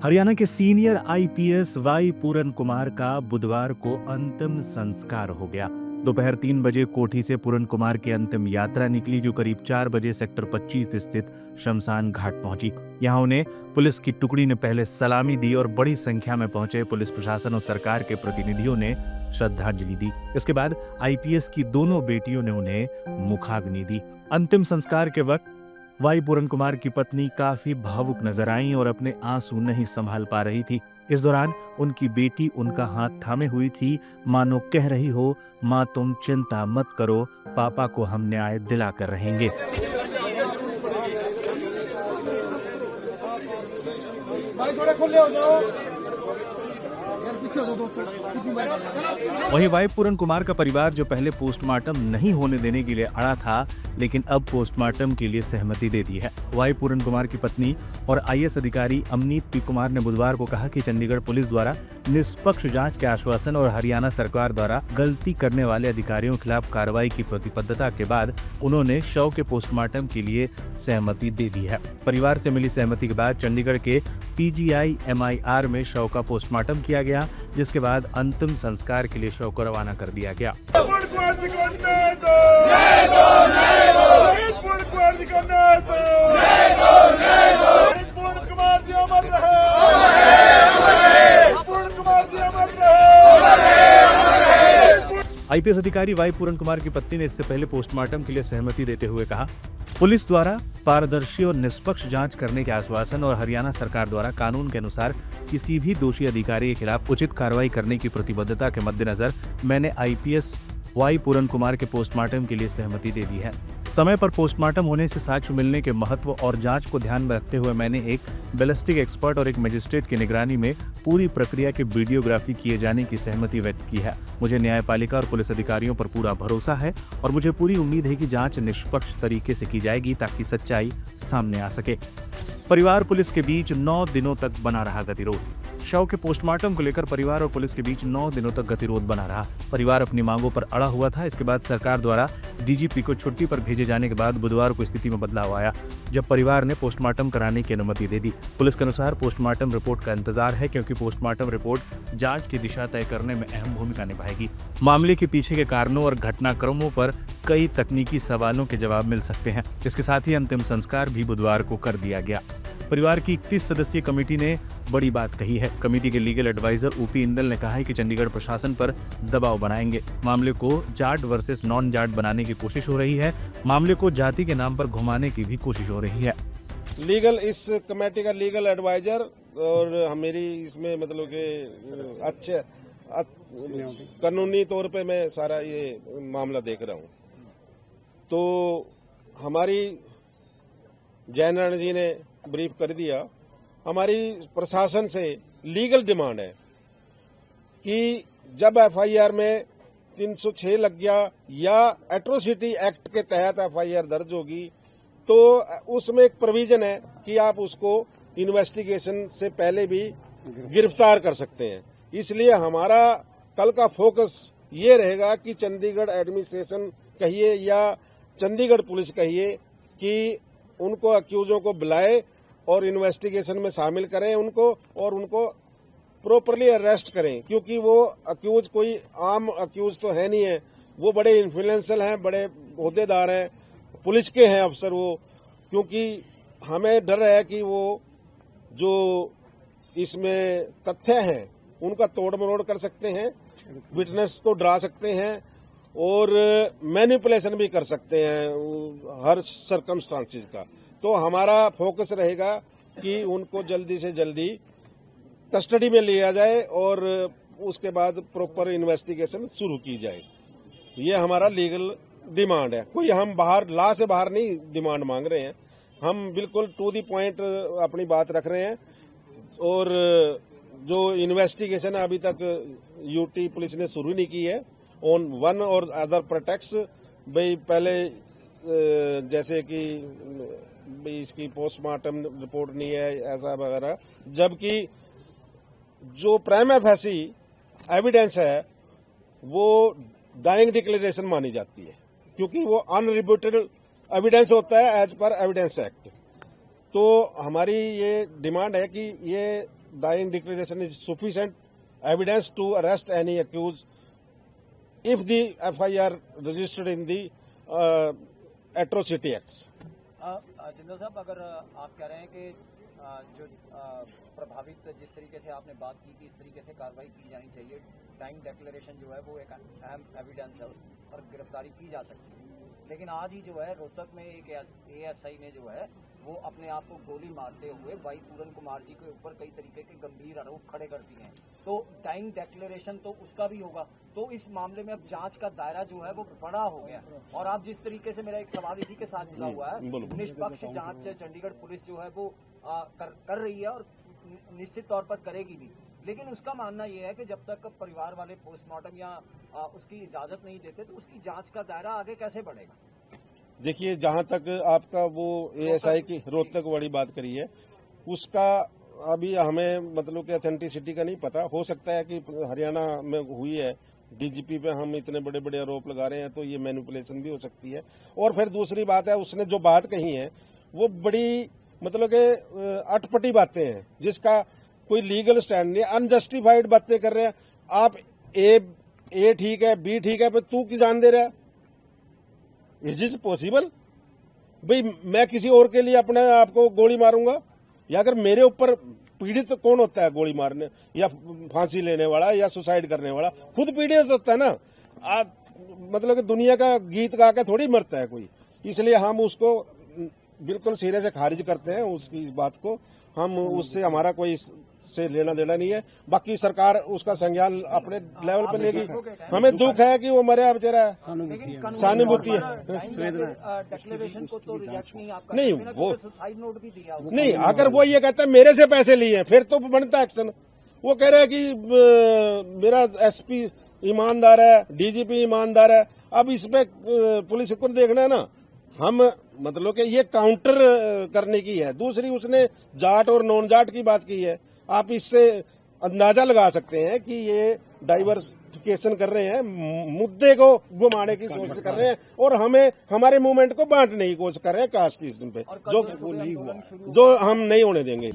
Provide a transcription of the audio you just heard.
हरियाणा के senior IPS Y पूरन कुमार का बुधवार को अंतिम संस्कार हो गया। दोपहर 3 बजे कोठी से पूरन कुमार की अंतिम यात्रा निकली, जो करीब 4 बजे सेक्टर 25 स्थित शमशान घाट पहुंची। यहां उन्हें पुलिस की टुकड़ी ने पहले सलामी दी और बड़ी संख्या में पहुंचे पुलिस प्रशासन और सरकार के प्रतिनिधियों ने श्रद्धांजलि दी। इसके बाद आईपीएस की दोनों बेटियों ने उन्हें मुखाग्नि दी। अंतिम संस्कार के वक्त वाई पूरन कुमार की पत्नी काफी भावुक नजर आईं और अपने आंसू नहीं संभाल पा रही थी। इस दौरान उनकी बेटी उनका हाथ थामे हुई थी, मानो कह रही हो, माँ तुम चिंता मत करो, पापा को हम न्याय दिला कर रहेंगे। वहीं वाई पूरन कुमार का परिवार, जो पहले पोस्टमार्टम नहीं होने देने के लिए अड़ा था, लेकिन अब पोस्टमार्टम के लिए सहमति दे दी है। वाई पूरन कुमार की पत्नी और आईएएस अधिकारी अमनीत पी कुमार ने बुधवार को कहा कि चंडीगढ़ पुलिस द्वारा निष्पक्ष जांच के आश्वासन और हरियाणा सरकार द्वारा गलती करने वाले अधिकारियों के खिलाफ कार्रवाई की प्रतिबद्धता के बाद उन्होंने शव के पोस्टमार्टम के लिए सहमति दे दी है। परिवार से मिली सहमति के बाद चंडीगढ़ के पीजीआई एमआईआर में शव का पोस्टमार्टम किया गया, जिसके बाद अंतिम संस्कार के लिए शव को रवाना कर दिया गया। आईपीएस अधिकारी वाई पूरन कुमार की पत्नी ने इससे पहले पोस्टमार्टम के लिए सहमति देते हुए कहा, पुलिस द्वारा पारदर्शी और निष्पक्ष जांच करने के आश्वासन और हरियाणा सरकार द्वारा कानून के अनुसार किसी भी दोषी अधिकारी के खिलाफ उचित कार्रवाई करने की प्रतिबद्धता के मद्देनजर मैंने आईपीएस वाई पूरन कुमार के पोस्टमार्टम के लिए सहमति दे दी है। समय पर पोस्टमार्टम होने से साक्ष्य मिलने के महत्व और जांच को ध्यान में रखते हुए मैंने एक बैलिस्टिक एक्सपर्ट और एक मजिस्ट्रेट की निगरानी में पूरी प्रक्रिया की वीडियोग्राफी किए जाने की सहमति व्यक्त की है। मुझे न्यायपालिका और पुलिस अधिकारियों पर पूरा भरोसा है और मुझे पूरी उम्मीद है कि जांच निष्पक्ष तरीके से की जाएगी ताकि सच्चाई सामने आ सके। परिवार पुलिस के बीच 9 दिनों तक बना रहा गतिरोध। शव के पोस्टमार्टम को लेकर परिवार और पुलिस के बीच 9 दिनों तक गतिरोध बना रहा। परिवार अपनी मांगों पर अड़ा हुआ था। इसके बाद सरकार द्वारा डीजीपी को छुट्टी पर भेजे जाने के बाद बुधवार को स्थिति में बदलाव आया, जब परिवार ने पोस्टमार्टम कराने की अनुमति दे दी। पुलिस के अनुसार पोस्टमार्टम रिपोर्ट का इंतजार है, क्योंकि पोस्टमार्टम रिपोर्ट जांच की दिशा तय करने में अहम भूमिका निभाएगी। मामले के पीछे के कारणों और घटनाक्रमों पर कई तकनीकी सवालों के जवाब मिल सकते हैं। इसके साथ ही अंतिम संस्कार भी बुधवार को कर दिया गया। परिवार की 31 सदस्यीय कमेटी ने बड़ी बात कही है। कमेटी के लीगल एडवाइजर ओपी इंदल ने कहा है कि चंडीगढ़ प्रशासन पर दबाव बनाएंगे। मामले को जाट वर्सेस नॉन जाट बनाने की कोशिश हो रही है। मामले को जाति के नाम पर घुमाने की भी कोशिश हो रही है। इस कमेटी का लीगल एडवाइजर और मेरी इसमें मतलब कि अच्छे कानूनी तौर पे मैं सारा ये मामला देख रहा हूँ। तो हमारी जयनारायण जी ने ब्रीफ कर दिया। हमारी प्रशासन से लीगल डिमांड है कि जब एफआईआर में 306 लग गया या एट्रोसिटी एक्ट के तहत एफआईआर दर्ज होगी, तो उसमें एक प्रोविजन है कि आप उसको इन्वेस्टिगेशन से पहले भी गिरफ्तार कर सकते हैं। इसलिए हमारा कल का फोकस ये रहेगा कि चंडीगढ़ एडमिनिस्ट्रेशन कहिए या चंडीगढ़ पुलिस कहिए कि उनको अक्यूजों को बुलाए और इन्वेस्टिगेशन में शामिल करें उनको, और उनको प्रॉपरली अरेस्ट करें, क्योंकि वो अक्यूज कोई आम अक्यूज तो है नहीं है। वो बड़े इन्फ्लुएंशियल हैं, बड़े ओहदेदार हैं, पुलिस के हैं अफसर वो। क्योंकि हमें डर है कि वो जो इसमें तथ्य हैं उनका तोड़ मरोड़ कर सकते हैं, विटनेस को डरा सकते हैं और मैनिपुलेशन भी कर सकते हैं हर सर्कमस्टांसिस का। तो हमारा फोकस रहेगा कि उनको जल्दी से जल्दी कस्टडी में लिया जाए और उसके बाद प्रॉपर इन्वेस्टिगेशन शुरू की जाए। ये हमारा लीगल डिमांड है। कोई हम बाहर लॉ से बाहर नहीं डिमांड मांग रहे हैं, हम बिल्कुल टू द पॉइंट अपनी बात रख रहे हैं। और जो इन्वेस्टिगेशन अभी तक यूटी पुलिस ने शुरू नहीं की है ऑन वन और अदर प्रोटेक्ट्स, भाई पहले जैसे कि भाई इसकी पोस्टमार्टम रिपोर्ट नहीं है ऐसा वगैरह, जबकि जो प्राइमा फेसी एविडेंस है वो डाइंग डिक्लेरेशन मानी जाती है, क्योंकि वो अनरिब्यूटेड एविडेंस होता है एज पर एविडेंस एक्ट। तो हमारी ये डिमांड है कि ये dying declaration is sufficient evidence to arrest any accused if the FIR registered in the atrocity acts. Jindal साहब, अगर आप कह रहे हैं कि जो प्रभावित, जिस तरीके से आपने बात की कि इस तरीके से कार्रवाई की जानी चाहिए, टाइम डिक्लेरेशन जो है वो एक अहम एविडेंस है, उस पर गिरफ्तारी की जा सकती है, लेकिन आज ही जो है रोहतक में एक ASI ने जो है वो अपने आप को गोली मारते हुए वाई पूरन कुमार जी के ऊपर कई तरीके के गंभीर आरोप खड़े कर दिए हैं। तो टाइम डिक्लेरेशन तो उसका भी होगा, तो इस मामले में अब जांच का दायरा जो है वो बड़ा हो गया। और आप जिस तरीके से, मेरा एक सवाल इसी के साथ जुड़ा हुआ है, निष्पक्ष जांच चंडीगढ़ पुलिस जो है वो कर रही है और निश्चित तौर पर करेगी भी, लेकिन उसका मानना यह है कि जब तक परिवार वाले पोस्टमार्टम या उसकी इजाजत नहीं देते तो उसकी जांच का दायरा आगे कैसे बढ़ेगा? देखिए, जहां तक आपका वो ASI की रोहतक वाली बात करी है, उसका अभी हमें मतलब कि ऑथेंटिसिटी का नहीं पता। हो सकता है कि हरियाणा में हुई है, DGP पे हम इतने बड़े बड़े आरोप लगा रहे हैं, तो ये मैनिपुलेशन भी हो सकती है। और फिर दूसरी बात है, उसने जो बात कही है वो बड़ी मतलब कि अटपटी बातें हैं, जिसका कोई लीगल स्टैंड नहीं है। अनजस्टिफाइड बातें कर रहे हैं आप। ए ठीक है, B ठीक है, पर तू की जान दे रहा है? Is this possible? भाई, मैं किसी और के लिए अपने आप को गोली मारूंगा? या अगर मेरे ऊपर पीड़ित कौन होता है गोली मारने या फांसी लेने वाला या सुसाइड करने वाला? खुद पीड़ित होता है ना। आप मतलब कि दुनिया का गीत गा के थोड़ी मरता है कोई। इसलिए हम उसको बिल्कुल सिरे से खारिज करते हैं, उसकी बात को। हम उससे, हमारा कोई से लेना देना नहीं है। बाकी सरकार उसका संज्ञान अपने लेवल पर लेगी। हमें दुख है कि वो मरे बेचारा, सहानुभूति है। डिक्लेरेशन को तो रिजेक्ट नहीं आप नहीं, वो सुसाइड नोट भी दिया। नहीं, अगर वो ये कहता है मेरे से पैसे लिए हैं, फिर तो बनता एक्शन। वो कह रहा है कि मेरा SP ईमानदार है, DGP ईमानदार है। अब इसमें पुलिस को देखना है ना। हम मतलब कि ये काउंटर करने की है। दूसरी, उसने जाट और नॉन जाट की बात की है। आप इससे अंदाजा लगा सकते हैं कि ये डाइवर्सिफिकेशन कर रहे हैं, मुद्दे को घुमाने की कोशिश कर रहे हैं और हमें, हमारे मूवमेंट को बांटने की कोशिश कर रहे हैं कास्ट सिस्टम पे, जो हम नहीं होने देंगे।